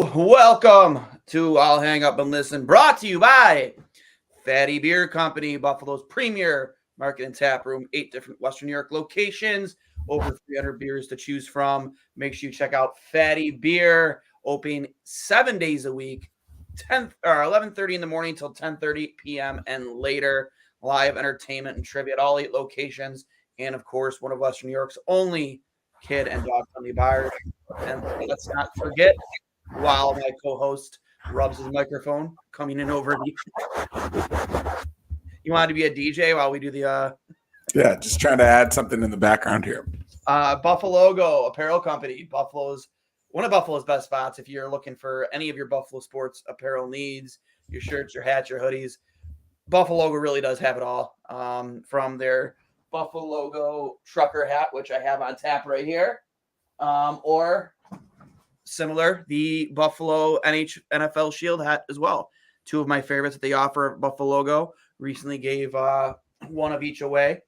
Welcome to I'll Hang Up and Listen, brought to you by Fatty Beer Company, Buffalo's premier market and tap room, 8 different Western New York locations, over 300 beers to choose from. Make sure you check out Fatty Beer, open 7 days a week, 10 or 11:30 in the morning till 10:30 p.m. and later. Live entertainment and trivia at all 8 locations, and of course, one of Western New York's only kid and dog-friendly bars. And let's not forget, while my co-host rubs his microphone, coming in over the. You wanted to be a DJ while we do the. Yeah, just trying to add something in the background here. Buffalogo Apparel Company, one of Buffalo's best spots if you're looking for any of your Buffalo sports apparel needs, your shirts, your hats, your hoodies. Buffalogo really does have it all. From their Buffalogo trucker hat, which I have on tap right here, or similar, the Buffalo NFL Shield hat as well. Two of my favorites that they offer at Buffalogo. Recently gave one of each away.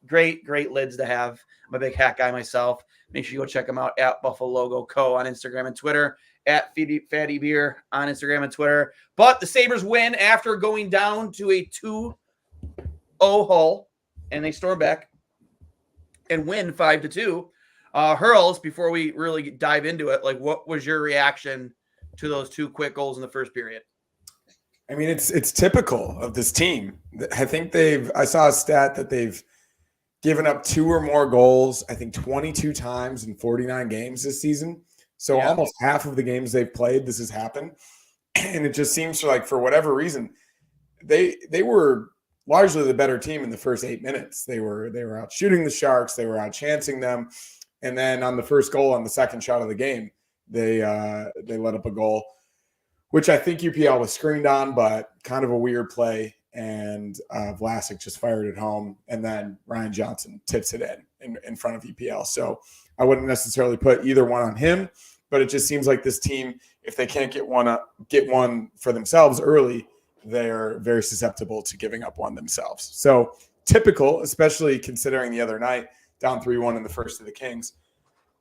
Great lids to have. I'm a big hat guy myself. Make sure you go check them out at Buffalogo Co. on Instagram and Twitter, at Fatty Beer on Instagram and Twitter. But the Sabres win after going down to a 2-0 hole, and they storm back and win 5-2. Hurls, before we really dive into it, like, what was your reaction to those 2 quick goals in the first period? I mean, it's typical of this team. I think I saw a stat that they've given up 2 or more goals, I think 22 times in 49 games this season. So almost half of the games they've played, this has happened. And it just seems like, for whatever reason, they were largely the better team in the first 8 minutes. They were out shooting the Sharks. They were out chancing them. And then on the first goal, on the second shot of the game, they let up a goal, which I think UPL was screened on, but kind of a weird play. And Vlasic just fired it home. And then Ryan Johnson tips it in front of UPL. So I wouldn't necessarily put either one on him, but it just seems like this team, if they can't get one for themselves early, they're very susceptible to giving up one themselves. So typical, especially considering the other night, down 3-1 in the first to the Kings.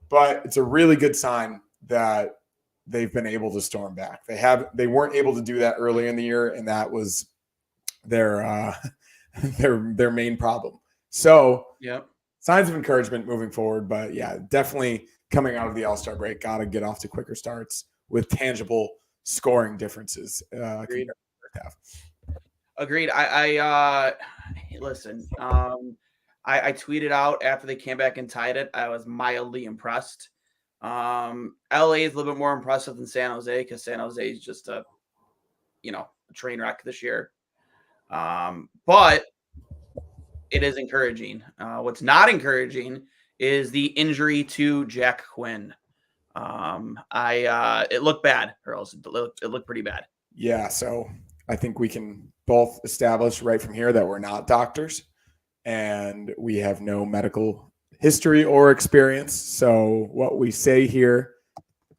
But it's a really good sign that they've been able to storm back. They weren't able to do that early in the year, and that was their main problem. So signs of encouragement moving forward. But yeah, definitely coming out of the All-Star break, got to get off to quicker starts with tangible scoring differences. Agreed. I listen. I tweeted out after they came back and tied it. I was mildly impressed. LA is a little bit more impressive than San Jose, because San Jose is just a train wreck this year. But it is encouraging. What's not encouraging is the injury to Jack Quinn. It looked bad, or else it looked pretty bad. Yeah, so I think we can both establish right from here that we're not doctors, and we have no medical history or experience. So what we say here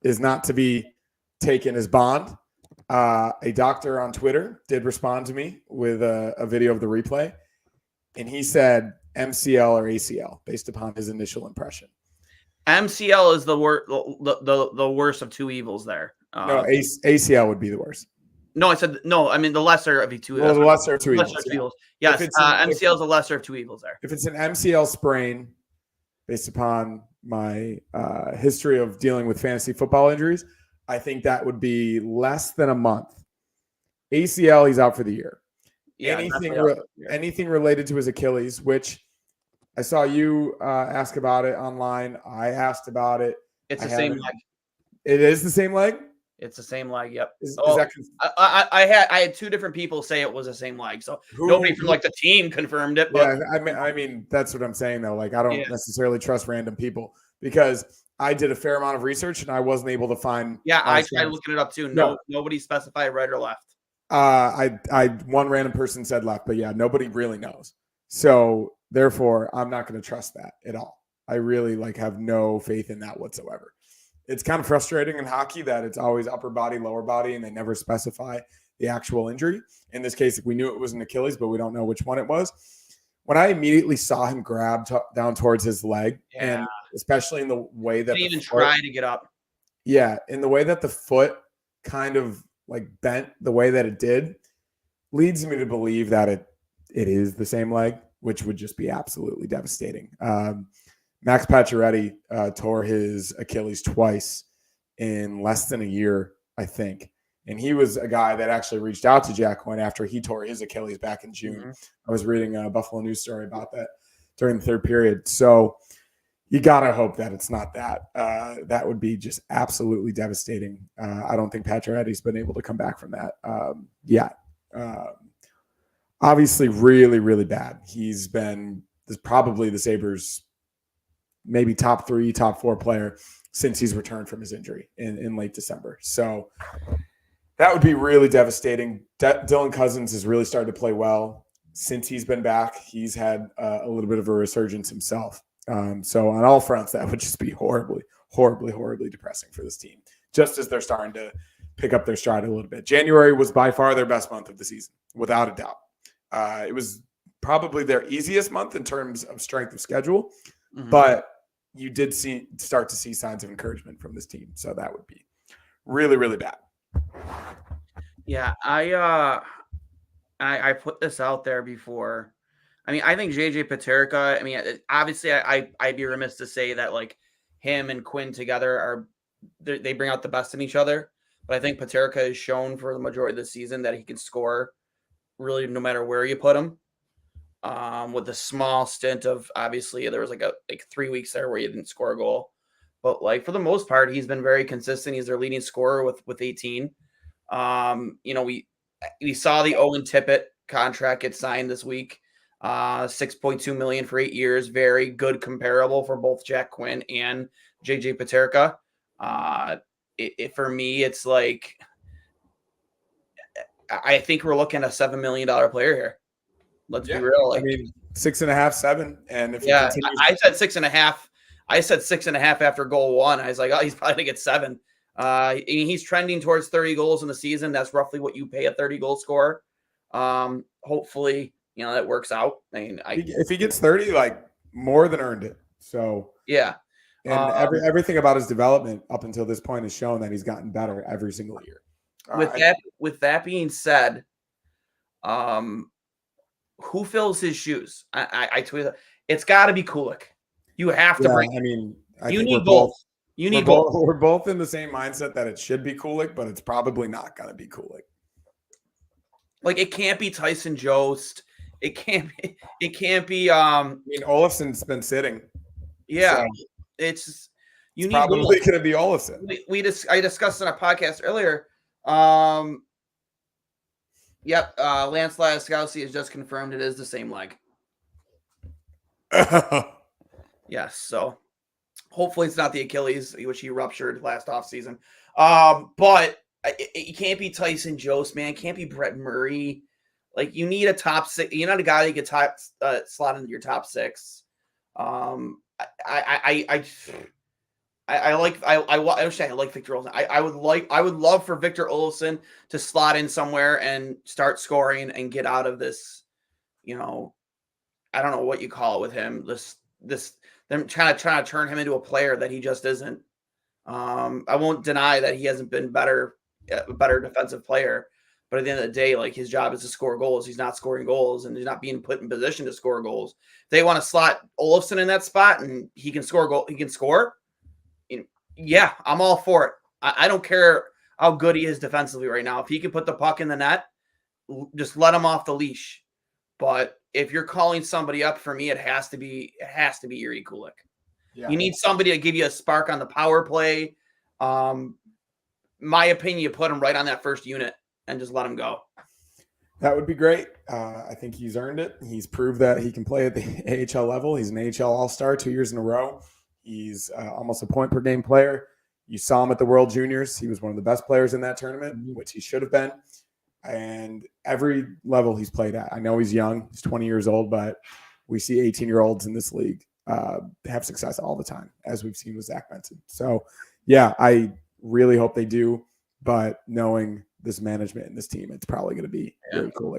is not to be taken as bond. A doctor on Twitter did respond to me with a video of the replay, and he said MCL or ACL based upon his initial impression. MCL is the worst of 2 evils there. No, ACL would be the worst. No, I said no. I mean the lesser of the 2. Well, the lesser of 2 evils. Yeah. Yes, MCL is the lesser of 2 evils there. If it's an MCL sprain, based upon my history of dealing with fantasy football injuries, I think that would be less than a month. ACL, he's out for the year. Yeah, anything related to his Achilles, which I saw you ask about it online. I asked about it. It's the same leg. It is the same leg? It's the same leg. Yep. I had 2 different people say it was the same leg. So nobody from the team confirmed it. But. Yeah, I mean, that's what I'm saying though. Like, I don't necessarily trust random people, because I did a fair amount of research and I wasn't able to find. Yeah, I tried looking it up too. Nobody specified right or left. One random person said left, but yeah, nobody really knows. So therefore, I'm not going to trust that at all. I really have no faith in that whatsoever. It's kind of frustrating in hockey that it's always upper body, lower body, and they never specify the actual injury. In this case, we knew it was an Achilles, but we don't know which one it was. When I immediately saw him grab down towards his leg, and especially in the way that he even tried to get up. Yeah, in the way that the foot kind of like bent the way that it did leads me to believe that it is the same leg, which would just be absolutely devastating. Max Pacioretty tore his Achilles twice in less than a year, I think. And he was a guy that actually reached out to Jack Quinn after he tore his Achilles back in June. Mm-hmm. I was reading a Buffalo News story about that during the third period. So you got to hope that it's not that. That would be just absolutely devastating. I don't think Pacioretty's been able to come back from that yet. Obviously, really, really bad. He's been probably the Sabres' maybe top 3, top 4 player since he's returned from his injury in late December. So that would be really devastating. Dylan Cousins has really started to play well since he's been back. He's had a little bit of a resurgence himself. So on all fronts, that would just be horribly, horribly, horribly depressing for this team, just as they're starting to pick up their stride a little bit. January was by far their best month of the season, without a doubt. It was probably their easiest month in terms of strength of schedule, but you did start to see signs of encouragement from this team. So that would be really, really bad. Yeah, I put this out there before. I mean, I think JJ Paterka, I mean, obviously I'd be remiss to say that like him and Quinn together they bring out the best in each other. But I think Paterka has shown for the majority of the season that he can score really no matter where you put him. With a small stint of, obviously there was like 3 weeks there where he didn't score a goal. But like for the most part, he's been very consistent. He's their leading scorer with 18. We saw the Owen Tippett contract get signed this week. $6.2 million for 8 years. Very good comparable for both Jack Quinn and JJ Paterka. For me, it's like I think we're looking at a $7 million player here. Let's be real. Like, I mean, 6.5, 7, and if I said 6.5. I said 6.5 after goal 1. I was like, oh, he's probably gonna get 7. He's trending towards 30 goals in the season. That's roughly what you pay a 30 goal scorer. Hopefully, that works out. I mean, if he gets 30, like more than earned it. So yeah. And everything about his development up until this point has shown that he's gotten better every single year. With that being said, who fills his shoes? I tweeted, it's got to be Kulik. You have to bring. I mean, you need both. You need both. We're both in the same mindset that it should be Kulik, but it's probably not going to be Kulik. Like, it can't be Tyson Jost. It can't be. I mean, Olafson's been sitting. Yeah, so it's probably going to be Olafson. I discussed in a podcast earlier. Yep, Lance Laskowski has just confirmed it is the same leg. Yes, so hopefully it's not the Achilles, which he ruptured last offseason. But it can't be Tyson Jost, man. It can't be Brett Murray. Like, you need a top 6. You need a guy that can slot into your top 6. I wish I like Victor Olofsson. I would love for Victor Olofsson to slot in somewhere and start scoring and get out of this, I don't know what you call it with him. Them trying to turn him into a player that he just isn't. I won't deny that he hasn't been a better defensive player, but at the end of the day, like, his job is to score goals. He's not scoring goals, and he's not being put in position to score goals. If they want to slot Olofsson in that spot and he can score he can score. Yeah, I'm all for it. I don't care how good he is defensively right now. If he can put the puck in the net, just let him off the leash. But if you're calling somebody up, for me, it has to be Yuri Kulik. Yeah. You need somebody to give you a spark on the power play. My opinion, you put him right on that first unit and just let him go. That would be great. I think he's earned it. He's proved that he can play at the AHL level. He's an AHL All-Star 2 years in a row. He's almost a point per game player. You saw him at the World Juniors. He was one of the best players in that tournament, which he should have been. And every level he's played at. I know he's young. He's 20 years old, but we see 18-year-olds in this league have success all the time, as we've seen with Zach Benson. So, yeah, I really hope they do. But knowing this management and this team, it's probably going to be very cool.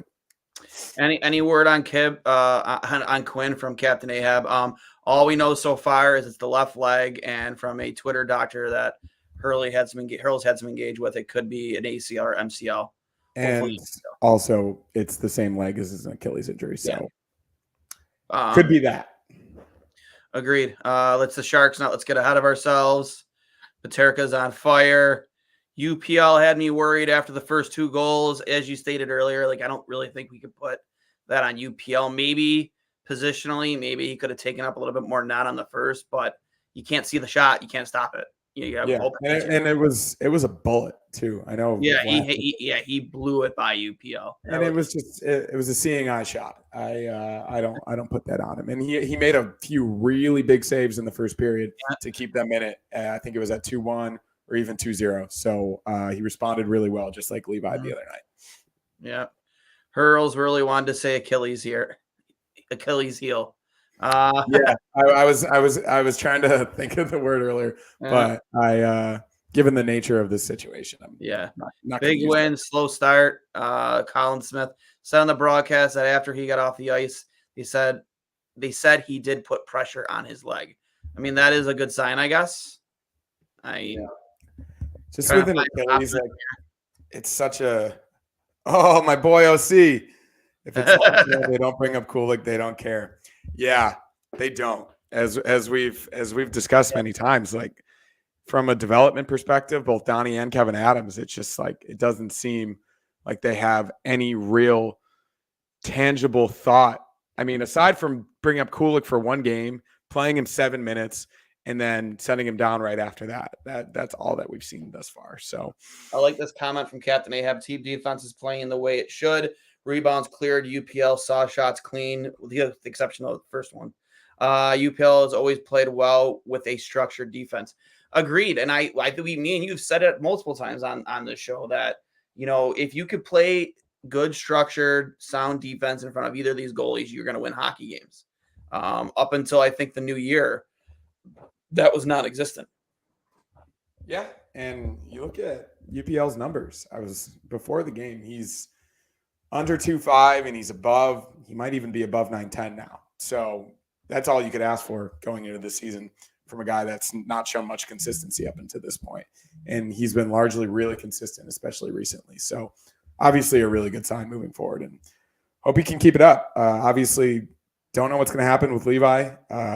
Any word on on Quinn from Captain Ahab? All we know so far is it's the left leg, and from a Twitter doctor that Hurls had some engage with. It could be an ACL or MCL. And also, it's the same leg as his Achilles injury, so could be that. Agreed. Let's get ahead of ourselves. Paterka's on fire. UPL had me worried after the first 2 goals, as you stated earlier. Like, I don't really think we could put that on UPL. Maybe positionally, maybe he could have taken up a little bit more net on the first, but you can't see the shot. You can't stop it. And it was a bullet too. I know. Yeah, he blew it by UPL, and it was a seeing eye shot. I don't put that on him. And he made a few really big saves in the first period to keep them in it. I think it was at 2-1 or even 2-0. So he responded really well, just like Levi the other night. Yeah, Hurls really wanted to say Achilles heel. Yeah, I was trying to think of the word earlier, but given the nature of this situation, I'm not big win, slow start. Colin Smith said on the broadcast that after he got off the ice, they said he did put pressure on his leg. I mean, that is a good sign, I guess. Just with an Achilles, like, it's such a my boy OC. If it's they don't bring up Kulik, they don't care. Yeah, they don't. As we've discussed many times, like from a development perspective, both Donnie and Kevin Adams, it's just like it doesn't seem like they have any real tangible thought. I mean, aside from bringing up Kulik for 1 game, playing him 7 minutes, and then sending him down right after that. That's all that we've seen thus far. So I like this comment from Captain Ahab. Team defense is playing the way it should. Rebounds cleared. UPL saw shots clean, with the exception of the first one. UPL has always played well with a structured defense. Agreed. And I think me and you've said it multiple times on this show that, if you could play good, structured, sound defense in front of either of these goalies, you're going to win hockey games. Up until I think the new year, that was non-existent. Yeah. And you look at UPL's numbers. Before the game, he's under 2.5 and he's above. He might even be above 910 now. So that's all you could ask for going into this season from a guy that's not shown much consistency up until this point. And he's been largely really consistent, especially recently. So obviously a really good sign moving forward, and hope he can keep it up. Obviously don't know what's going to happen with Levi.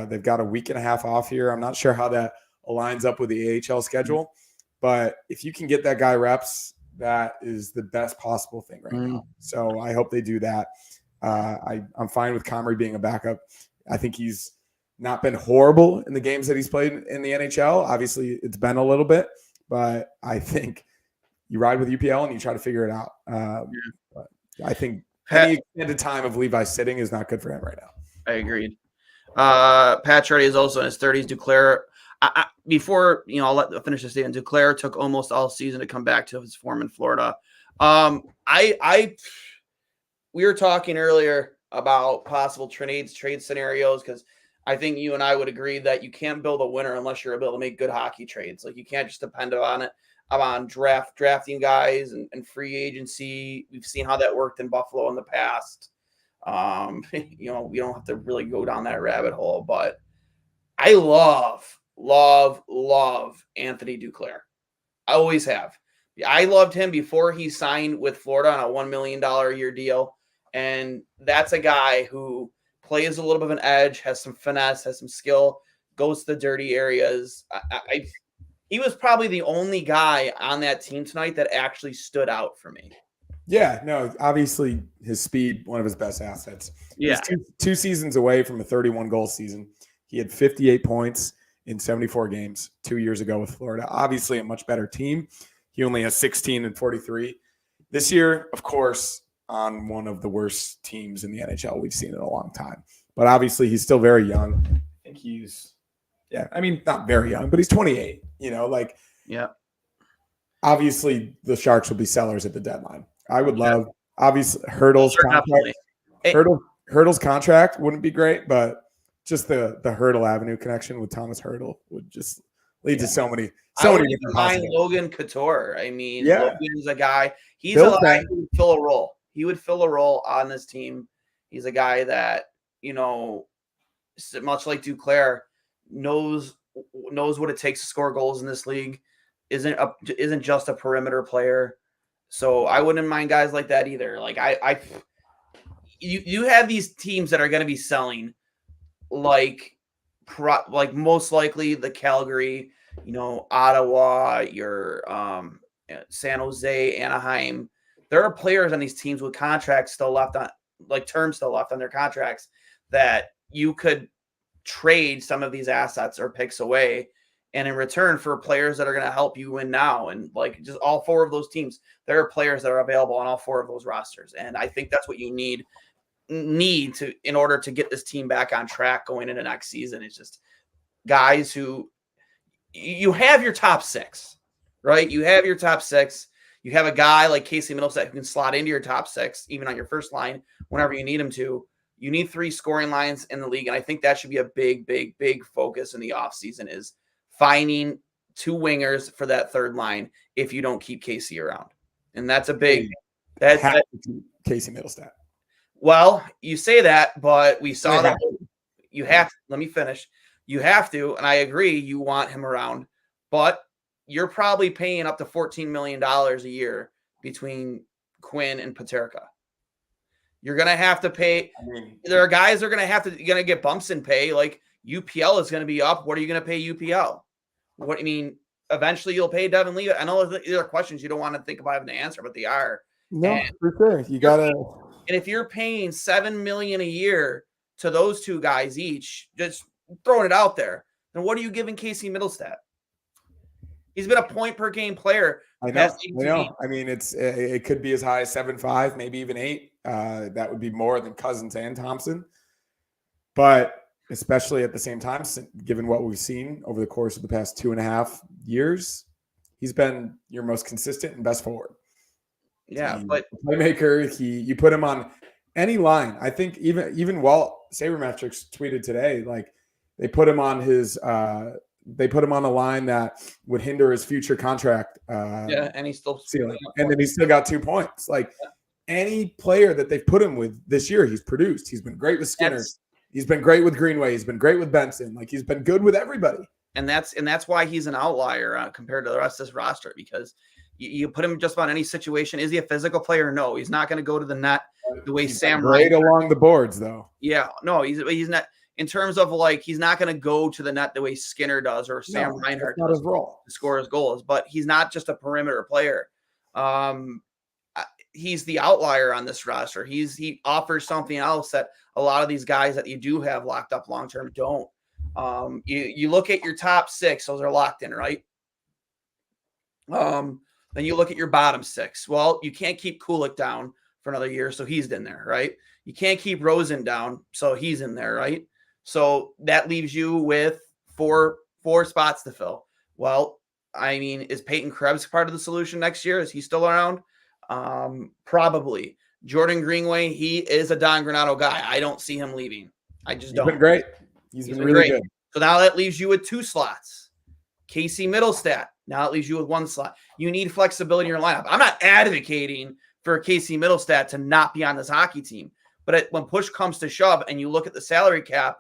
They've got a week and a half off here. I'm not sure how that aligns up with the AHL schedule, but if you can get that guy reps, that is the best possible thing right now. So I hope they do that. I'm fine with Comrie being a backup. I think he's not been horrible in the games that he's played in the NHL. Obviously, it's been a little bit, but I think you ride with UPL and you try to figure it out. But I think any extended time of Levi sitting is not good for him right now. I agreed. Pacioretty is also in his 30s. Duclair, I'll finish this statement. Duclair took almost all season to come back to his form in Florida. We were talking earlier about possible trade scenarios, because I think you and I would agree that you can't build a winner unless you're able to make good hockey trades. Like, you can't just depend on drafting guys and free agency. We've seen how that worked in Buffalo in the past. We don't have to really go down that rabbit hole, but I love Anthony Duclair. I always have. I loved him before he signed with Florida on a $1 million a year deal. And that's a guy who plays a little bit of an edge, has some finesse, has some skill, goes to the dirty areas. He was probably the only guy on that team tonight that actually stood out for me. Yeah, no, obviously his speed, one of his best assets. Yeah. He's two seasons away from a 31-goal season. He had 58 points in 74 games 2 years ago with Florida. Obviously a much better team. He only has 16 and 43. This year, of course, on one of the worst teams in the NHL we've seen in a long time. But obviously he's still very young. I think not very young, but he's 28. Obviously the Sharks will be sellers at the deadline. I would love, obviously, Hurl's contract. Hurl's contract wouldn't be great, but just the Hurdle Avenue connection with Thomas Hurdle would just lead to so many different possibilities. Logan Couture. I mean, Logan is a guy. He's a guy who would fill a role. He would fill a role on this team. He's a guy that, much like Duclair, knows what it takes to score goals in this league. isn't just a perimeter player. So I wouldn't mind guys like that either. Like you have these teams that are going to be selling like most likely the Calgary, Ottawa, your San Jose, Anaheim. There are players on these teams with contracts still left on, like terms still left on their contracts, that you could trade some of these assets or picks away, and in return for players that are going to help you win now. And like just all four of those teams, there are players that are available on all four of those rosters. And I think that's what you need to in order to get this team back on track going into next season. It's just guys who you have your top six, right? You have your top six. You have a guy like Casey Middleton who can slot into your top six, even on your first line, whenever you need him to. You need 3 scoring lines in the league. And I think that should be a big, big, big focus in the offseason, is finding 2 wingers for that third line if you don't keep Casey around. And that's a big Casey Middleton. Well, you say that, but we saw that you have to, let me finish. You have to, and I agree, you want him around, but you're probably paying up to $14 million a year between Quinn and Peterka. You're going to have to pay. There are guys that are going to get bumps in pay. Like UPL is going to be up. What are you going to pay UPL? What I mean, eventually you'll pay Devin Lee. I know these are questions you don't want to think about having to answer, but they are. No, for sure. You got to. And if you're paying $7 million a year to those 2 guys each, just throwing it out there, then what are you giving Casey Middlestat? He's been a point per game player. I know. I mean, it could be as high as 7.5, maybe even 8. That would be more than Cousins and Thompson. But especially at the same time, given what we've seen over the course of the past 2.5 years, he's been your most consistent and best forward. Yeah, but playmaker, you put him on any line. I think even Walt Sabermetrics tweeted today, like they put him on a line that would hinder his future contract. And he's still ceiling, and then he's still got 2 points. Like any player that they've put him with this year, he's produced. He's been great with Skinner. He's been great with Greenway. He's been great with Benson. Like he's been good with everybody. And that's why he's an outlier compared to the rest of this roster, because you put him just about any situation. Is he a physical player? No, he's not going to go to the net the way Sam Right along the boards, though. Yeah, no, he's not. In terms of like, he's not going to go to the net the way Skinner does or Sam Reinhart does to score his goals. But he's not just a perimeter player. He's the outlier on this roster. He offers something else that a lot of these guys that you do have locked up long term don't. You look at your top 6; those are locked in, right? Then you look at your bottom 6. Well, you can't keep Kulik down for another year, so he's in there, right? You can't keep Rosen down, so he's in there, right? So that leaves you with four spots to fill. Well, I mean, is Peyton Krebs part of the solution next year? Is he still around? Probably. Jordan Greenway, he is a Don Granato guy. I don't see him leaving. I just don't. He's been great. He's been really good. So now that leaves you with 2 slots. Casey Middlestat. Now it leaves you with 1 slot. You need flexibility in your lineup. I'm not advocating for Casey Middlestat to not be on this hockey team. But when push comes to shove and you look at the salary cap,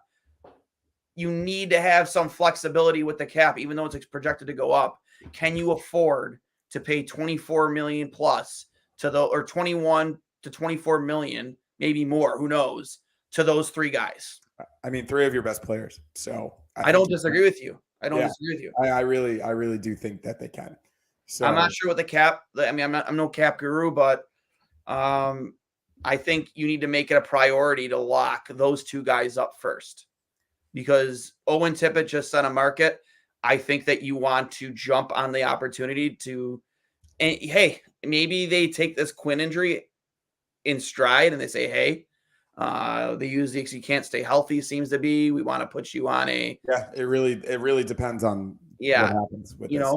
you need to have some flexibility with the cap, even though it's projected to go up. Can you afford to pay $24 million plus or 21 to 24 million, maybe more, who knows, to those 3 guys? I mean, 3 of your best players. So I don't disagree with you. I really do think that they can. So I'm not sure what the cap. I mean, I'm no cap guru, but I think you need to make it a priority to lock those 2 guys up first, because Owen Tippett just set a market. I think that you want to jump on the opportunity to, and hey, maybe they take this Quinn injury in stride and they say, hey, they use the you can't stay healthy seems to be. We want to put you on a. Yeah, it really depends on what happens with this.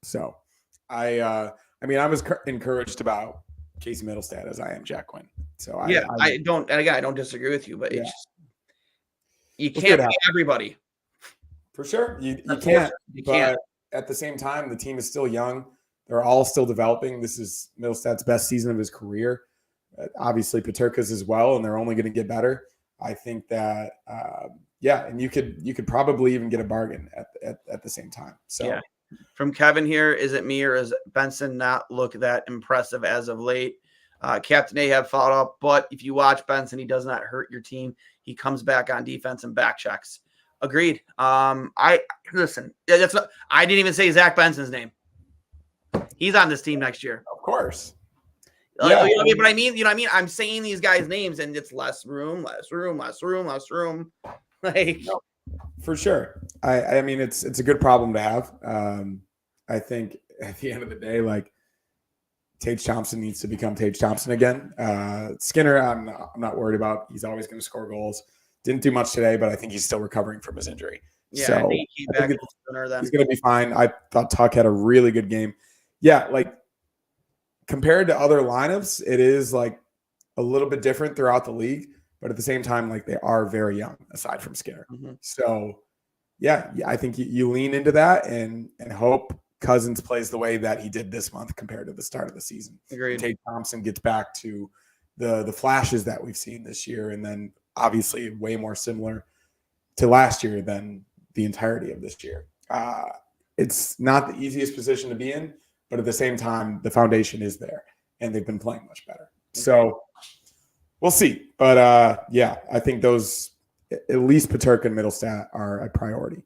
So I mean, I was encouraged about Casey Middlestat as I am Jack Quinn. So I don't, and again, I don't disagree with you, but it's just, you can't pay everybody. For sure. You can't. But at the same time, the team is still young. They're all still developing. This is Middlestat's best season of his career. Obviously, Peterka's as well, and they're only going to get better. I think that, and you could probably even get a bargain at the same time. So From Kevin here, is it me or is Benson not look that impressive as of late? Captain Ahab followed up, but if you watch Benson, he does not hurt your team. He comes back on defense and back checks. Agreed. I listen. That's not, I didn't even say Zach Benson's name. He's on this team next year. Of course. Yeah, you know what I mean? But I mean, you know what I mean? I'm saying these guys' names, and it's less room. Like, no, for sure. I mean, it's a good problem to have. I think at the end of the day, like, Tage Thompson needs to become Tage Thompson again. Skinner, I'm not worried about. He's always going to score goals. Didn't do much today, but I think he's still recovering from his injury. Yeah, so I think he's back sooner than he's going to be fine. I thought Tuck had a really good game. Yeah, like compared to other lineups, it is like a little bit different throughout the league, but at the same time, like they are very young aside from Skinner. Mm-hmm. So yeah, I think you lean into that and hope Cousins plays the way that he did this month compared to the start of the season. Agreed. Tage Thompson gets back to the flashes that we've seen this year, and then obviously way more similar to last year than the entirety of this year. It's not the easiest position to be in, but at the same time, the foundation is there, and they've been playing much better. So we'll see. But yeah, I think those, at least Paterka and Middlestat, are a priority.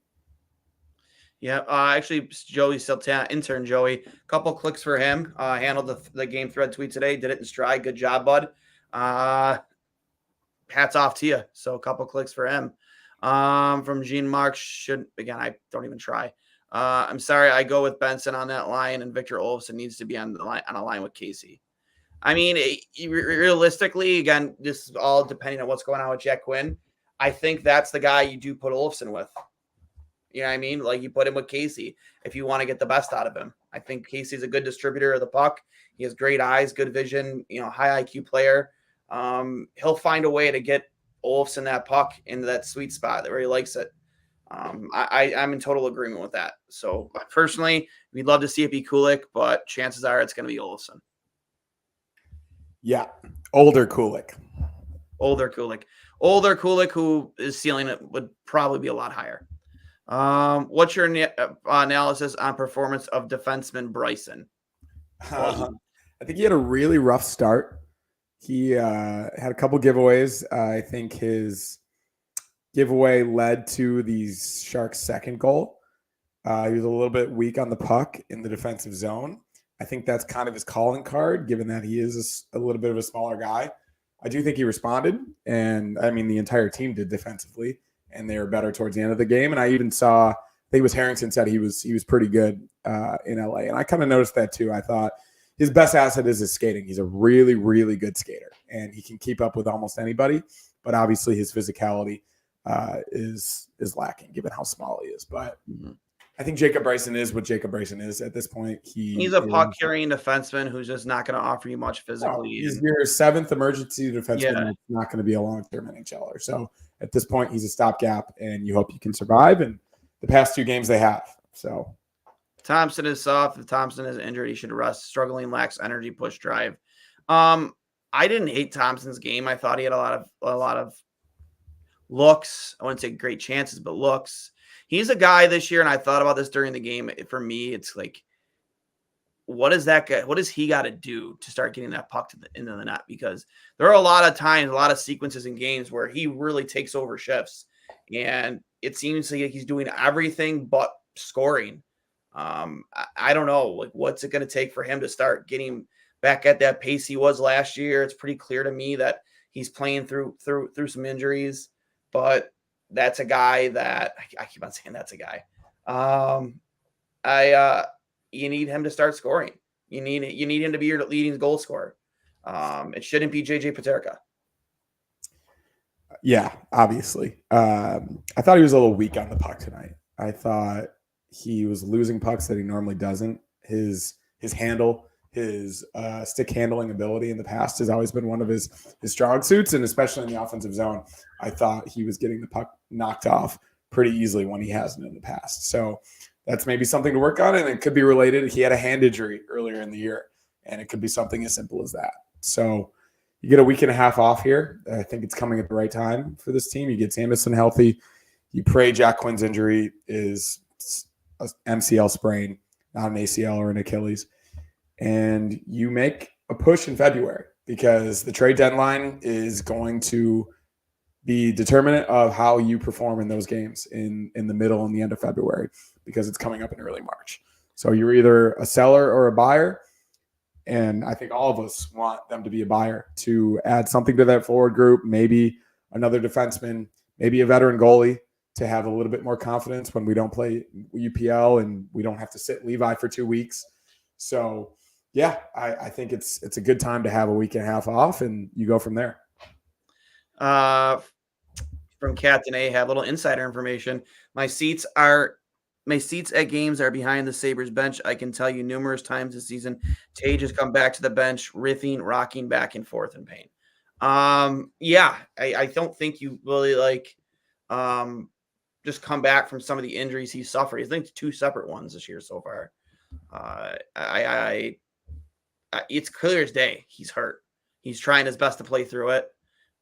Yeah, actually, Joey Sultan, intern Joey, couple clicks for him. Handled the game thread tweet today. Did it in stride. Good job, bud. Hats off to you. So a couple clicks for him. From Gene Mark, I don't even try. I'm sorry, I go with Benson on that line, and Victor Olofsson needs to be on a line with Casey. I mean, realistically, again, this is all depending on what's going on with Jack Quinn. I think that's the guy you do put Olofsson with. You know what I mean? Like, you put him with Casey if you want to get the best out of him. I think Casey's a good distributor of the puck. He has great eyes, good vision, high IQ player. He'll find a way to get Olofsson that puck into that sweet spot where he likes it. I'm in total agreement with that. So personally, we'd love to see it be Kulik, but chances are it's going to be Olofsson. Yeah, older Kulik, who is ceiling it would probably be a lot higher. What's your analysis on performance of defenseman Bryson? I think he had a really rough start. He had a couple giveaways. I think his giveaway led to the Sharks' second goal. He was a little bit weak on the puck in the defensive zone. I think that's kind of his calling card, given that he is a little bit of a smaller guy. I do think he responded, and I mean, the entire team did defensively, and they were better towards the end of the game. And I even saw, I think it was Harrington said he was pretty good in LA. And I kind of noticed that too. I thought his best asset is his skating. He's a really, really good skater, and he can keep up with almost anybody. But obviously his physicality is lacking given how small he is. But I think Jacob Bryson is what Jacob Bryson is at this point. He's a puck-carrying defenseman who's just not going to offer you much physically. He's your seventh emergency defenseman. Yeah. That's not going to be a long-term NHLer. So at this point, he's a stopgap, and you hope you can survive. And the past two games they have. So Thompson is soft. If Thompson is injured, he should rest. Struggling, lacks energy, push, drive. I didn't hate Thompson's game. I thought he had a lot of looks. I wouldn't say great chances, but looks. He's a guy this year, and I thought about this during the game. For me, it's like, what is that guy? What does he got to do to start getting that puck into the net? Because there are a lot of times, a lot of sequences in games where he really takes over shifts, and it seems like he's doing everything but scoring. I don't know, like, what's it going to take for him to start getting back at that pace he was last year? It's pretty clear to me that he's playing through some injuries, but that's a guy that I keep on saying that's a guy. You need him to start scoring. You need him to be your leading goal scorer. It shouldn't be JJ Paterka. Yeah, obviously. I thought he was a little weak on the puck tonight. I thought he was losing pucks that he normally doesn't. His handle, his stick handling ability in the past has always been one of his strong suits, and especially in the offensive zone, I thought he was getting the puck knocked off pretty easily when he hasn't in the past. So that's maybe something to work on, and it could be related. He had a hand injury earlier in the year, and it could be something as simple as that. So you get a week and a half off here. I think it's coming at the right time for this team. You get Sanderson healthy. You pray Jack Quinn's injury is a MCL sprain, not an ACL or an Achilles. And you make a push in February because the trade deadline is going to be determinant of how you perform in those games in the middle and the end of February, because it's coming up in early March. So you're either a seller or a buyer. And I think all of us want them to be a buyer to add something to that forward group, maybe another defenseman, maybe a veteran goalie to have a little bit more confidence when we don't play UPL and we don't have to sit Levi for 2 weeks. So, yeah, I think it's a good time to have a week and a half off, and you go from there. From Captain A, have a little insider information. My seats at games are behind the Sabres bench. I can tell you numerous times this season, Tage has come back to the bench, riffing, rocking back and forth in pain. I don't think you really just come back from some of the injuries he suffered. I think 2 separate ones this year so far. It's clear as day he's hurt. He's trying his best to play through it.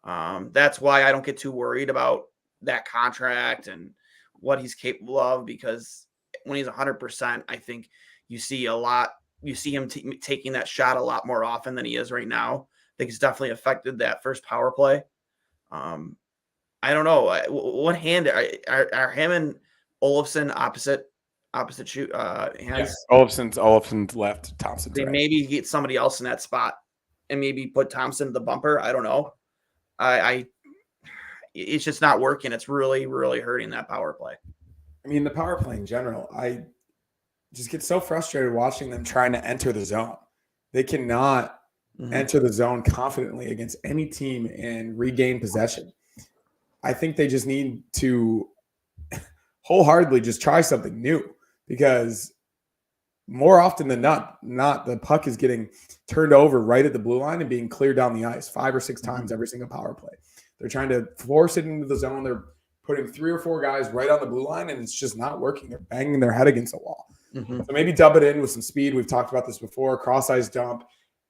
That's why I don't get too worried about that contract and what he's capable of, because when he's 100%, I think you see him taking that shot a lot more often than he is right now. I think it's definitely affected that first power play. I don't know what hand are him and Olofsson opposite shoot hands. Yeah. Olofsson's left, Thompson's they right. Maybe get somebody else in that spot and maybe put Thompson in the bumper. I don't know. It's just not working. It's really, really hurting that power play. I mean, the power play in general, I just get so frustrated watching them trying to enter the zone. They cannot enter the zone confidently against any team and regain possession. I think they just need to wholeheartedly just try something new, because more often than not, the puck is getting turned over right at the blue line and being cleared down the ice 5 or 6 times every single power play. They're trying to force it into the zone. They're putting 3 or 4 guys right on the blue line, and it's just not working. They're banging their head against the wall. So maybe dub it in with some speed. We've talked about this before. Cross-ice dump,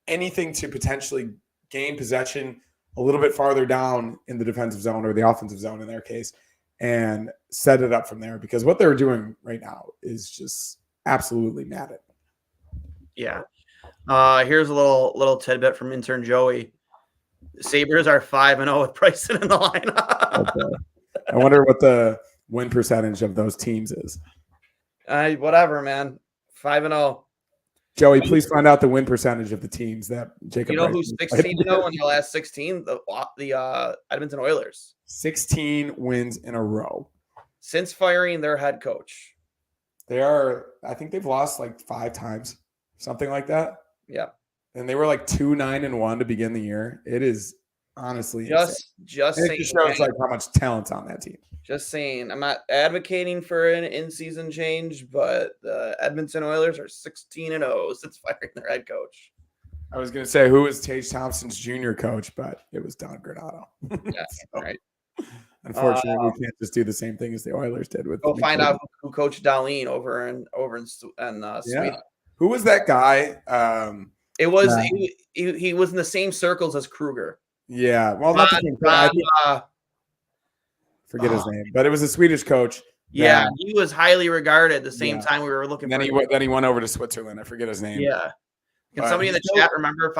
anything to potentially gain possession a little bit farther down in the defensive zone, or the offensive zone in their case, and set it up from there, because what they're doing right now is just absolutely maddening. Yeah. Here's a little tidbit from intern Joey. The Sabres are 5-0 with Bryson in the lineup. Okay. I wonder what the win percentage of those teams is. Whatever, man. 5-0. Joey, please find out the win percentage of the teams that Jacob. You know who's 16-0 in the last 16? The Edmonton Oilers. 16 wins in a row since firing their head coach. I think they've lost like 5 times, something like that. Yeah. And they were like 2-9-1 to begin the year. It is honestly just saying. It just shows like how much talent's on that team. Just saying, I'm not advocating for an in-season change, but the Edmonton Oilers are 16-0 since firing their head coach. I was going to say who was Tage Thompson's junior coach, but it was Don Granato. Yeah, right. Unfortunately, we can't just do the same thing as the Oilers did with. Go find out who coached Darlene over in Sweden. Yeah. Who was that guy? It was he was in the same circles as Kruger. Yeah, well, not the same. Forget his name, but it was a Swedish coach. Yeah, he was highly regarded at the same time we were looking for him. Then he went over to Switzerland. I forget his name. Yeah. Can somebody in the chat remember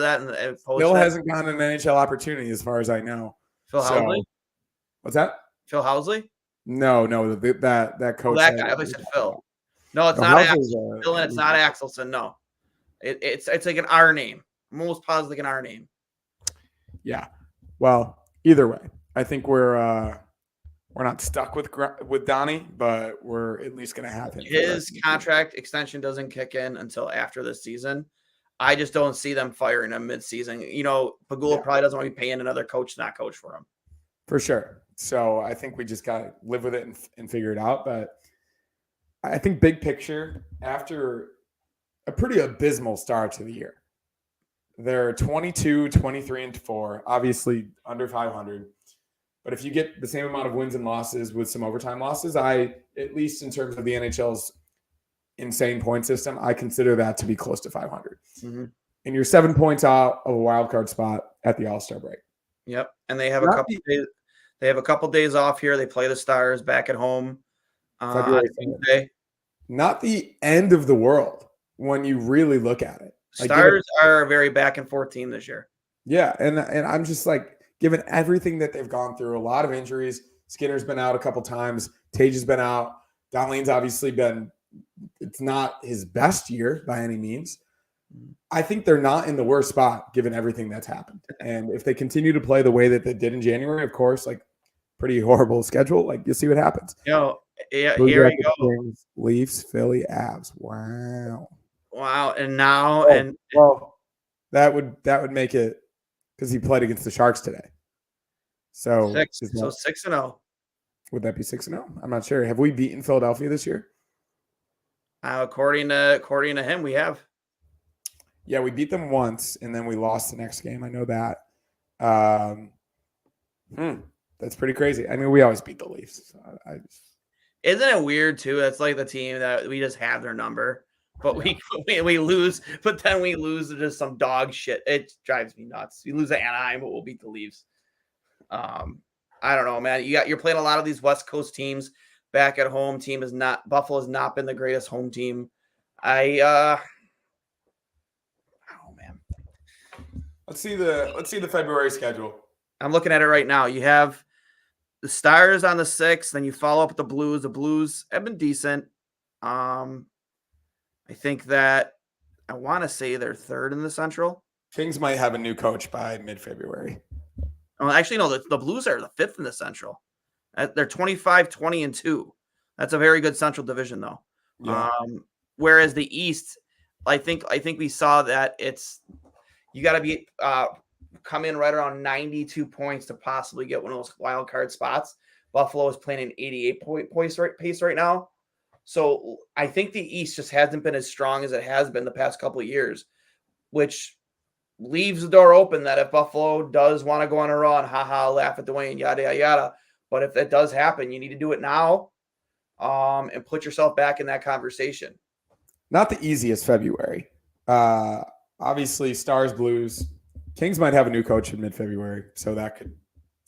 that? And Phil hasn't gotten an NHL opportunity as far as I know. Phil Housley? What's that? Phil Housley? No, that coach. That guy. I thought you said Phil. No, it's not Axelson. Phil, and it's not Axelson. No. It's like an R name. I'm almost positive like an R name. Yeah. Well, either way, I think we're not stuck with Donnie, but we're at least going to have him. His contract extension doesn't kick in until after this season. I just don't see them firing him mid-season. You know, Pagula probably doesn't want to be paying another coach to not coach for him. For sure. So I think we just got to live with it and figure it out. But I think big picture, after a pretty abysmal start to the year, they're 22, 23-4, obviously under 500. But if you get the same amount of wins and losses with some overtime losses, at least in terms of the NHL's insane point system, I consider that to be close to 500. And you're 7 points out of a wild card spot at the All-Star break. Yep, and they have a couple days. They have a couple days off here. They play the Stars back at home on Tuesday. not the end of the world when you really look at it. Like, Stars are a very back and forth team this year. Yeah, and I'm just like, given everything that they've gone through, a lot of injuries. Skinner's been out a couple times. Tage has been out. Donlene's obviously been. It's not his best year by any means. I think they're not in the worst spot given everything that's happened. And if they continue to play the way that they did in January, of course, like pretty horrible schedule. Like you'll see what happens. Yeah, Blue here Jackets, you go. Kings, Leafs, Philly, Avs. Wow. And now well, that would make it because he played against the Sharks today. So 6-0. Would that be 6-0? I'm not sure. Have we beaten Philadelphia this year? According to him, we have. Yeah, we beat them once, and then we lost the next game. I know that. That's pretty crazy. I mean, we always beat the Leafs. So Isn't it weird too? That's like the team that we just have their number, but we lose. But then we lose to just some dog shit. It drives me nuts. We lose to Anaheim, but we'll beat the Leafs. I don't know, man. You're playing a lot of these West Coast teams. Back at home, Buffalo has not been the greatest home team. Oh man. Let's see the February schedule. I'm looking at it right now. You have the Stars on the 6th, then you follow up with the Blues. The Blues have been decent. I think that I want to say they're 3rd in the Central. Kings might have a new coach by mid-February. Well, actually, no, the Blues are the 5th in the Central. They're 25-20-2. That's a very good Central division, though. Yeah. Whereas the East, I think we saw that you got to be come in right around 92 points to possibly get one of those wild card spots. Buffalo is playing an 88-point pace right now. So I think the East just hasn't been as strong as it has been the past couple of years, which leaves the door open that if Buffalo does want to go on a run, laugh at Duane, yada, yada, yada. But if that does happen, you need to do it now and put yourself back in that conversation. Not the easiest February. Obviously, Stars, Blues. Kings might have a new coach in mid-February, so that could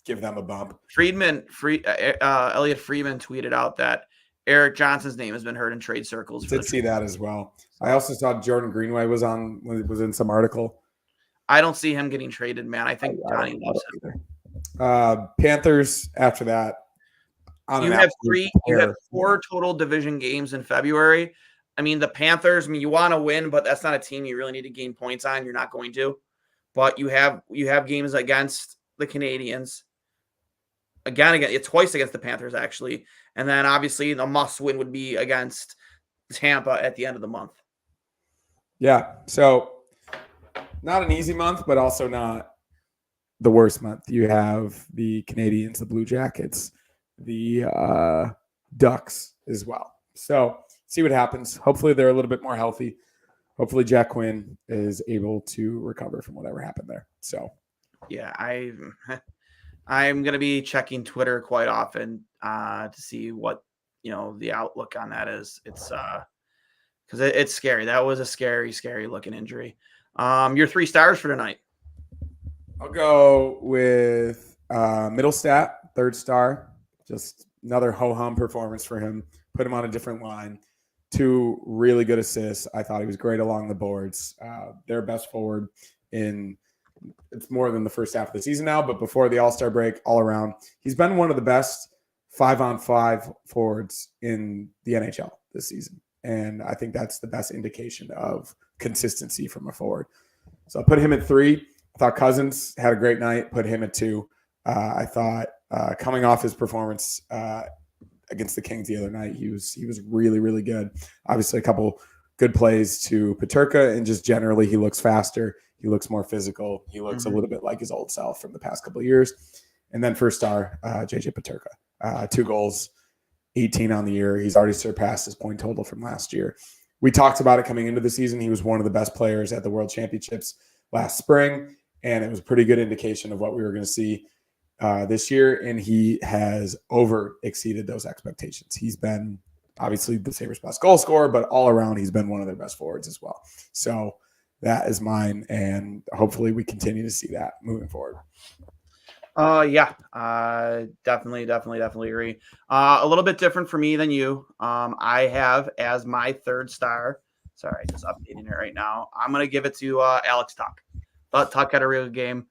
give them a bump. Elliot Friedman tweeted out that Eric Johnson's name has been heard in trade circles. I did see that as well. I also saw Jordan Greenway was in some article. I don't see him getting traded, man. I think Johnny loves him. Panthers after that. You have 4 total division games in February. I mean, the Panthers, you want to win, but that's not a team you really need to gain points on. You're not going to. But you have games against the Canadiens. Again, twice against the Panthers, actually. And then, obviously, the must-win would be against Tampa at the end of the month. Yeah, so not an easy month, but also not the worst month. You have the Canadiens, the Blue Jackets, the Ducks as well. So see what happens. Hopefully they're a little bit more healthy. Hopefully Jack Quinn is able to recover from whatever happened there. So yeah, I'm going to be checking Twitter quite often to see what the outlook on that is. It's because it's scary. That was a scary looking injury. Your 3 stars for tonight. I'll go with Middlestat, 3rd star. Just another ho-hum performance for him. Put him on a different line. 2 really good assists. I thought he was great along the boards. Their best forward it's more than the first half of the season now, but before the All-Star break, all around, he's been one of the best 5-on-5 forwards in the NHL this season. And I think that's the best indication of consistency from a forward. So I put him at 3. I thought Cousins had a great night, put him at 2. I thought coming off his performance against the Kings the other night, he was really, really good. Obviously, a couple good plays to Peterka, and just generally he looks faster. He looks more physical. He looks a little bit like his old self from the past couple of years. And then 1st star, JJ Peterka. 2 goals, 18 on the year. He's already surpassed his point total from last year. We talked about it coming into the season. He was one of the best players at the World Championships last spring, and it was a pretty good indication of what we were going to see this year, and he has exceeded those expectations. He's been obviously the Sabres' best goal scorer, but all around he's been one of their best forwards as well. So that is mine, and hopefully we continue to see that moving forward. Yeah, definitely agree. A little bit different for me than you. I have as my third star. Sorry, just updating it right now. I'm gonna give it to Alex Tuck. Thought Tuck had a real good game.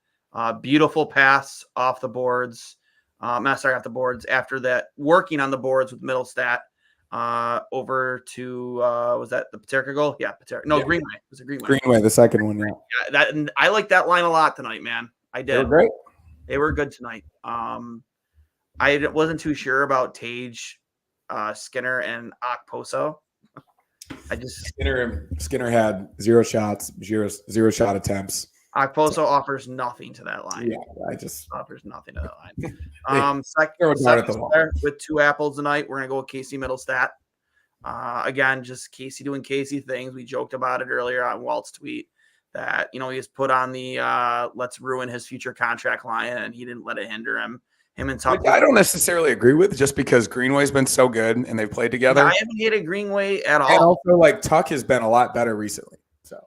Beautiful pass off the boards. Not sorry, off the boards. After that, working on the boards with middle stat. Over to was that the Paterka goal? Yeah, Paterka. No, Yeah. Greenway. It was a Greenway. Greenway, the second one. Yeah, Yeah, that and I like that line a lot tonight, man. I they were did. great. They were good tonight. I wasn't too sure about Tage, Skinner, and Okposo. I just Skinner had 0 shots, 0 shot attempts. Okposo offers nothing to that line. Yeah, I just offers nothing to that line. Second with 2 apples tonight. We're gonna go with Casey Middlestat. Again, just Casey doing Casey things. We joked about it earlier on Walt's tweet that he was put on the let's ruin his future contract line, and he didn't let it hinder him. Him and Tuck. I don't necessarily agree with just because Greenway's been so good and they've played together. Yeah, I haven't hated Greenway at all. And also, like, Tuck has been a lot better recently. So,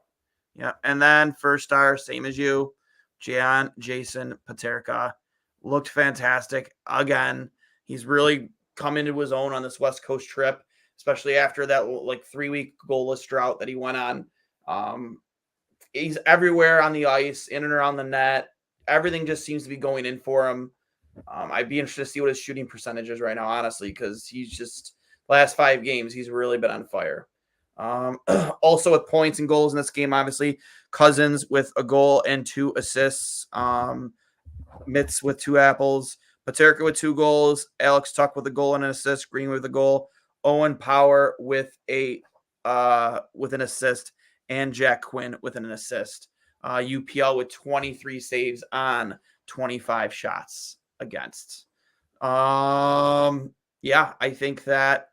yeah. And then first star, same as you, Jason Paterka looked fantastic again. He's really come into his own on this West Coast trip, especially after that 3-week goalless drought that he went on. He's everywhere on the ice, in and around the net. Everything just seems to be going in for him. I'd be interested to see what his shooting percentage is right now, honestly, because he's just last 5 games, he's really been on fire. Also with points and goals in this game, obviously, Cousins with a goal and 2 assists. Mitz with 2 apples. Paterka with 2 goals. Alex Tuck with a goal and an assist. Green with a goal. Owen Power with an assist. And Jack Quinn with an assist. UPL with 23 saves on 25 shots against. Yeah, I think that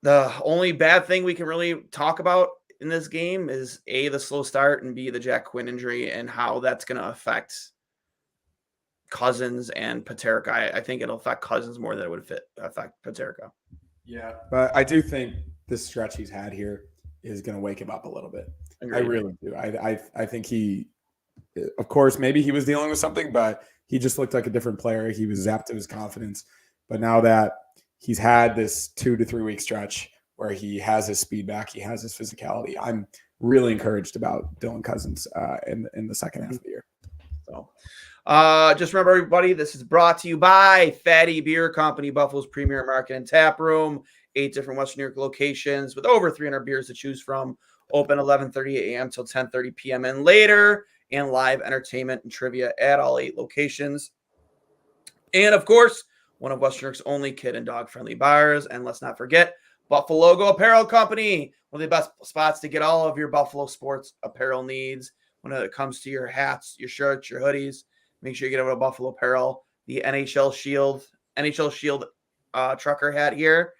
the only bad thing we can really talk about in this game is A, the slow start, and B, the Jack Quinn injury and how that's going to affect Cousins and Paterka. I think it'll affect Cousins more than it would affect Paterka. Yeah, but I do think this stretch he's had here is going to wake him up a little bit. Agreed. I really do. I think he, of course, maybe he was dealing with something, but he just looked like a different player. He was zapped of his confidence. But now that he's had this 2 to 3 week stretch where he has his speed back, he has his physicality, I'm really encouraged about Dylan Cousins in the second half of the year. So, just remember, everybody, this is brought to you by Fatty Beer Company, Buffalo's premier market and tap room. 8 different Western New York locations with over 300 beers to choose from. Open 11:30 a.m. till 10:30 p.m. and later, and live entertainment and trivia at all 8 locations. And of course, one of Western New York's only kid and dog friendly bars. And let's not forget Buffalo Logo Apparel Company, one of the best spots to get all of your Buffalo sports apparel needs. When it comes to your hats, your shirts, your hoodies, make sure you get over to Buffalo Apparel. The NHL Shield trucker hat here,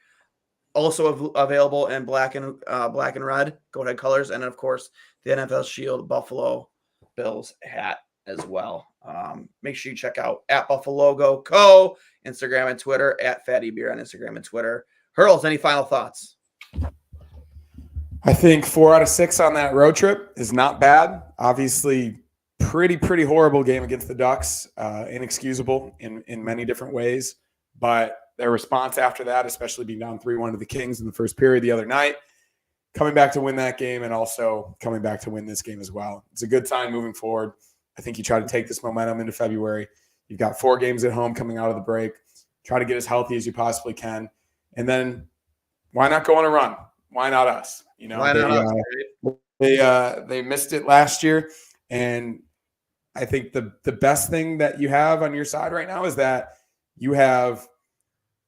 also available in black and red, go ahead colors, and then of course the NFL Shield Buffalo Bills hat as well. Make sure you check out at Buffalo Logo Co. Instagram and Twitter, at Fatty Beer on Instagram and Twitter. Hurls, any final thoughts? I think 4 out of 6 on that road trip is not bad. Obviously, pretty horrible game against the Ducks, inexcusable in many different ways. But their response after that, especially being down 3-1 to the Kings in the first period the other night, coming back to win that game and also coming back to win this game as well. It's a good sign moving forward. I think you try to take this momentum into February. You've got 4 games at home coming out of the break. Try to get as healthy as you possibly can. And then why not go on a run? Why not us? They missed it last year. And I think the best thing that you have on your side right now is that you have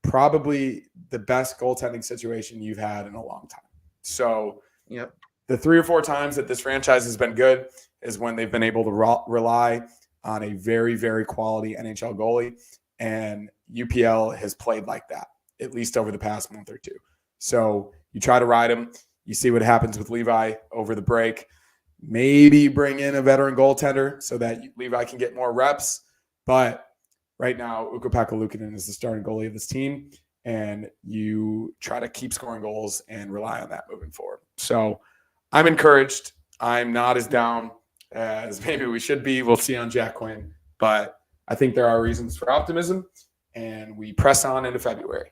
probably the best goaltending situation you've had in a long time. So the 3 or 4 times that this franchise has been good is when they've been able to rely on a very, very quality NHL goalie. And UPL has played like that, at least over the past month or 2. So you try to ride him. You see what happens with Levi over the break. Maybe bring in a veteran goaltender so that Levi can get more reps. But right now, Ukko-Pekka Luukkonen is the starting goalie of this team, and you try to keep scoring goals and rely on that moving forward. So I'm encouraged. I'm not as down as maybe we should be. We'll see on Jack Quinn. But I think there are reasons for optimism, and we press on into February.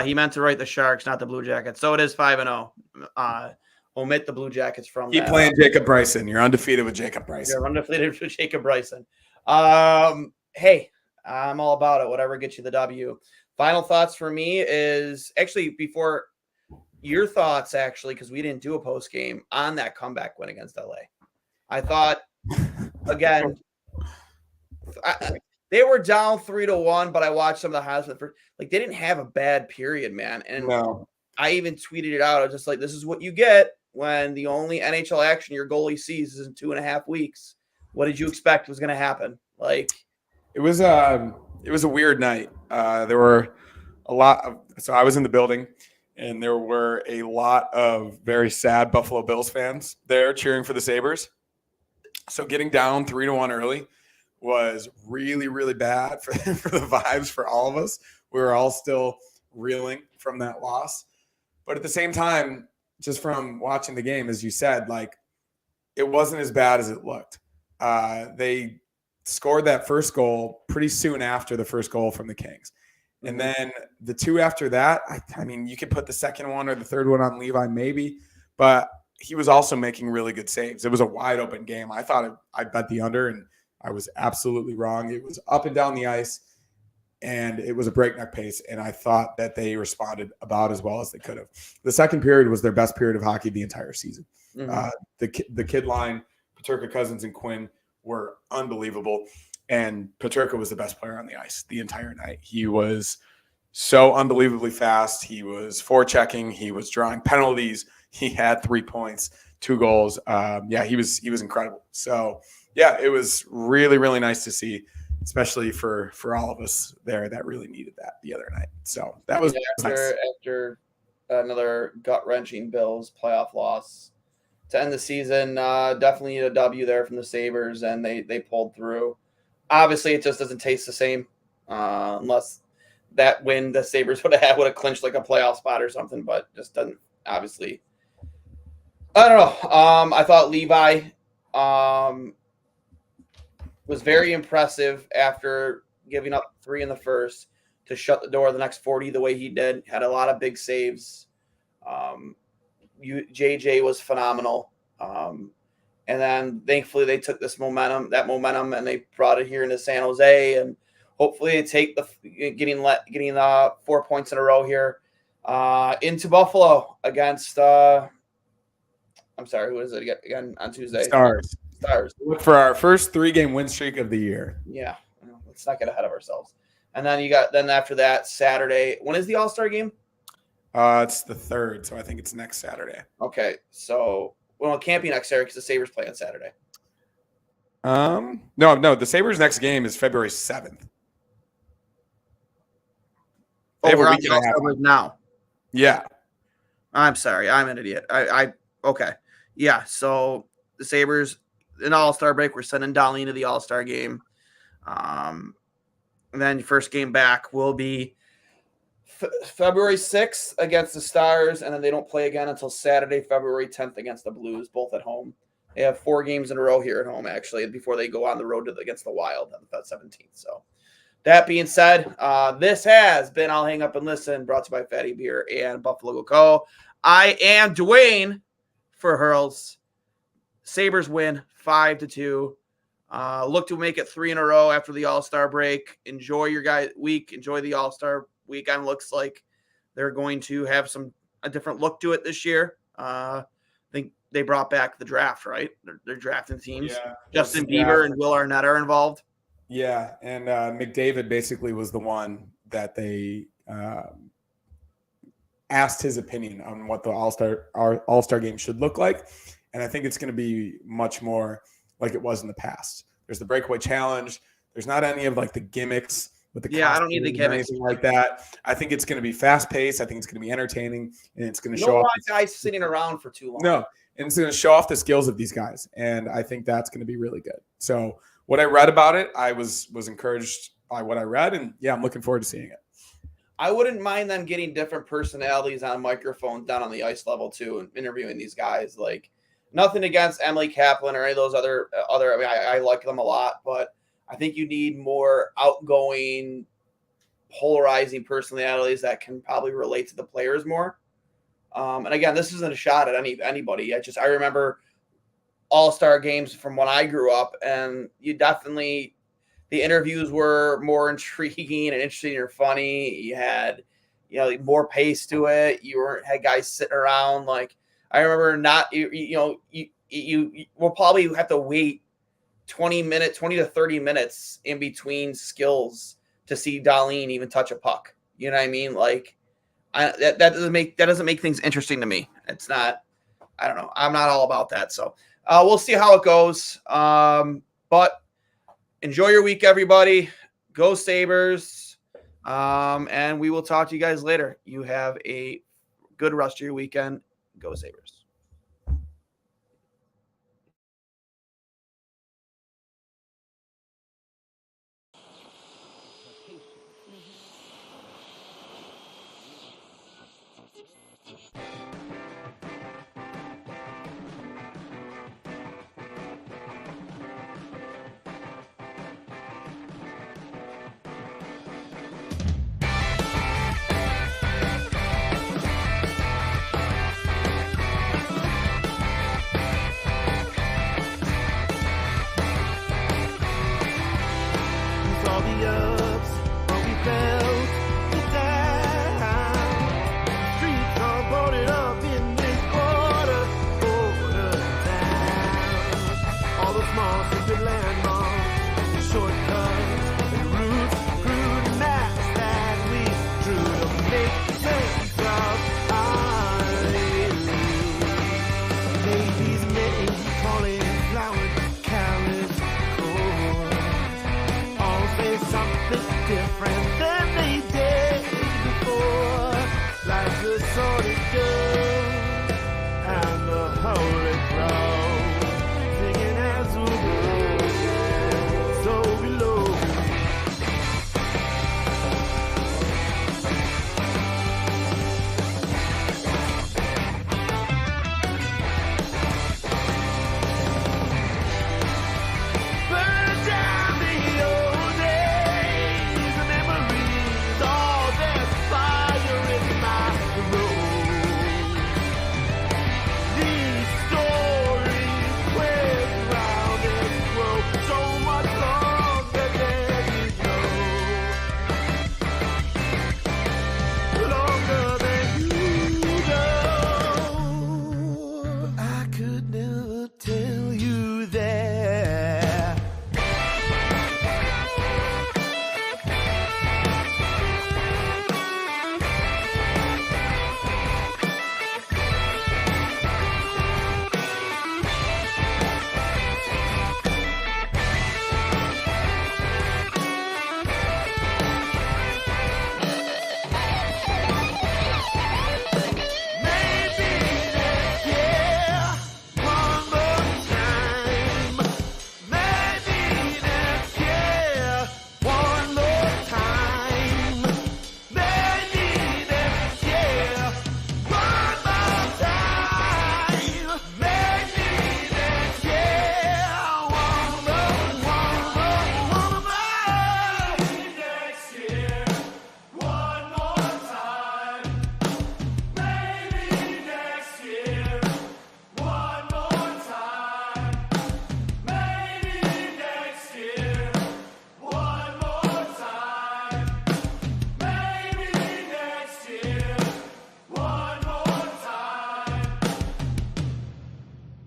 He meant to write the Sharks, not the Blue Jackets. So it is 5-0. Omit the Blue Jackets from Keep that. playing Jacob Bryson. You're undefeated with Jacob Bryson. You're undefeated with Jacob Bryson. Hey, I'm all about it. Whatever gets you the W. Final thoughts for me is actually before your thoughts, actually, because we didn't do a post game on that comeback win against LA. I thought, again, they were down 3-1, but I watched some of the highlights. They didn't have a bad period, man. And No. I even tweeted it out. I was just like, this is what you get when the only NHL action your goalie sees is in 2.5 weeks. What did you expect was going to happen? It was a weird night. There were a lot of, so I was in the building, and there were a lot of very sad Buffalo Bills fans there cheering for the Sabres. So getting down 3-1 early was really, really bad for the vibes for all of us. We were all still reeling from that loss. But at the same time, just from watching the game, as you said, it wasn't as bad as it looked. They scored that first goal pretty soon after the first goal from the Kings. And then the two after that, I mean, you could put the second one or the third one on Levi maybe, but he was also making really good saves. It was a wide open game. I thought I bet the under, and I was absolutely wrong. It was up and down the ice, and it was a breakneck pace, and I thought that they responded about as well as they could have. The second period was their best period of hockey the entire season. The kid line, Peterka, Cousins, and Quinn were unbelievable, and Peterka was the best player on the ice the entire night. He was so unbelievably fast. He was forechecking. He was drawing penalties. He had 3 points, 2 goals. He was incredible. So, yeah, it was really, really nice to see, especially for all of us there that really needed that the other night. So that was nice. After another gut-wrenching Bills playoff loss to end the season. Definitely need a W there from the Sabres, and they pulled through. Obviously, it just doesn't taste the same unless that win the Sabres would have clinched a playoff spot or something, but just doesn't, obviously. I don't know. I thought Levi was very impressive after giving up 3 in the first to shut the door the next 40 the way he did. Had a lot of big saves. JJ was phenomenal. And then thankfully they took that momentum, and they brought it here into San Jose, and hopefully they take getting 4 points in a row here into Buffalo against I'm sorry, who is it again on Tuesday? Stars. Look for our first 3-game win streak of the year. Yeah, let's not get ahead of ourselves. And then after that, Saturday. When is the All-Star game? It's the 3rd, so I think it's next Saturday. Okay, so it can't be next Saturday because the Sabres play on Saturday. No, the Sabres' next game is February 7th. We're on the All-Star break now. Yeah. I'm sorry, I'm an idiot. Okay. Yeah, so the Sabres, an All-Star break, we're sending Darlene to the All-Star game. And then your first game back will be February 6th against the Stars, and then they don't play again until Saturday, February 10th against the Blues, both at home. They have 4 games in a row here at home, actually, before they go on the road against the Wild on the 17th. So that being said, this has been I'll Hang Up and Listen, brought to you by Fatty Beer and Buffalo Co. I am Duane for Hurls. Sabres win 5-2. Look to make it 3 in a row after the All-Star break. Enjoy your guys' week. Enjoy the All-Star weekend. Looks like they're going to have a different look to it this year. I think they brought back the draft, right? They're drafting teams. Yeah. Justin Bieber and Will Arnett are involved. Yeah, and McDavid basically was the one that they asked his opinion on what the All-Star game should look like. And I think it's going to be much more like it was in the past. There's the breakaway challenge. There's not any of the gimmicks with the I don't need the gimmicks, anything like that. I think it's going to be fast paced. I think it's going to be entertaining, and it's going to show off guys sitting around for too long. No, and it's going to show off the skills of these guys, and I think that's going to be really good. So what I read about it, I was encouraged by what I read, and yeah, I'm looking forward to seeing it. I wouldn't mind them getting different personalities on microphones down on the ice level too, and interviewing these guys. Nothing against Emily Kaplan or any of those other. I like them a lot, but I think you need more outgoing, polarizing personalities that can probably relate to the players more. And again, this isn't a shot at anybody. I remember all-star games from when I grew up, and you definitely, the interviews were more intriguing and interesting or funny. You had, more pace to it. Had guys sitting around. Like, I remember you will probably have to wait 20 to 30 minutes in between skills to see Darlene even touch a puck. You know what I mean? Like, that doesn't make things interesting to me. It's not. I don't know. I'm not all about that. So we'll see how it goes. But enjoy your week, everybody. Go Sabres. And we will talk to you guys later. You have a good rest of your weekend. Go Sabres.